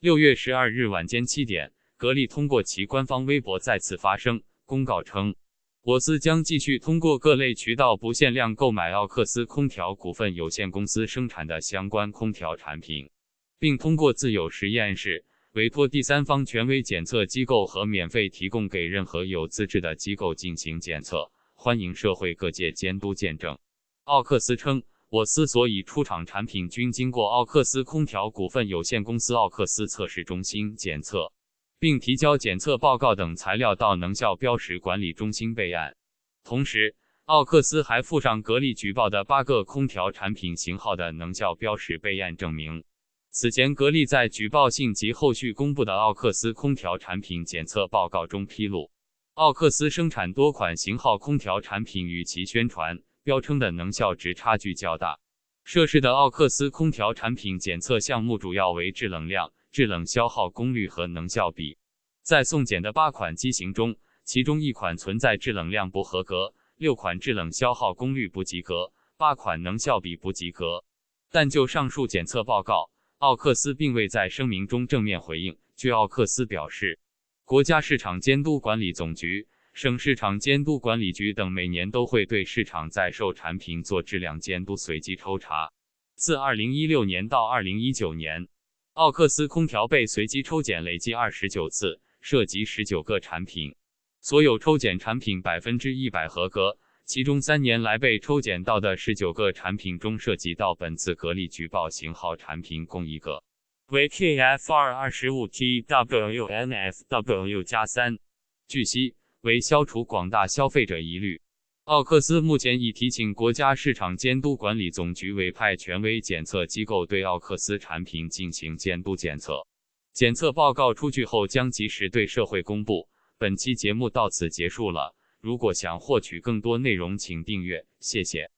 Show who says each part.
Speaker 1: 6月12日晚间7点，格力通过其官方微博再次发声，公告称，我司将继续通过各类渠道不限量购买奥克斯空调股份有限公司生产的相关空调产品，并通过自有实验室委托第三方权威检测机构和免费提供给任何有资质的机构进行检测，欢迎社会各界监督见证。奥克斯称，我司所已出厂产品均经过奥克斯空调股份有限公司奥克斯测试中心检测，并提交检测报告等材料到能效标识管理中心备案。同时，奥克斯还附上格力举报的8个空调产品型号的能效标识备案证明。此前，格力在举报信及后续公布的奥克斯空调产品检测报告中披露，奥克斯生产多款型号空调产品与其宣传标称的能效值差距较大。涉事的奥克斯空调产品检测项目主要为制冷量、制冷消耗功率和能效比。在送检的8款机型中，其中1款存在制冷量不合格，6款制冷消耗功率不及格，8款能效比不及格。但就上述检测报告，奥克斯并未在声明中正面回应。据奥克斯表示，国家市场监督管理总局、省市场监督管理局等每年都会对市场在售产品做质量监督随机抽查。自2016年到2019年，奥克斯空调被随机抽检累计29次，涉及19个产品，所有抽检产品100%合格，其中3年来被抽检到的19个产品中，涉及到本次格力举报型号产品共1个，为 KFR25TWNFW+3。据悉，为消除广大消费者疑虑，奥克斯目前已提请国家市场监督管理总局委派权威检测机构对奥克斯产品进行监督检测。检测报告出具后将及时对社会公布。本期节目到此结束了，如果想获取更多内容请订阅，谢谢。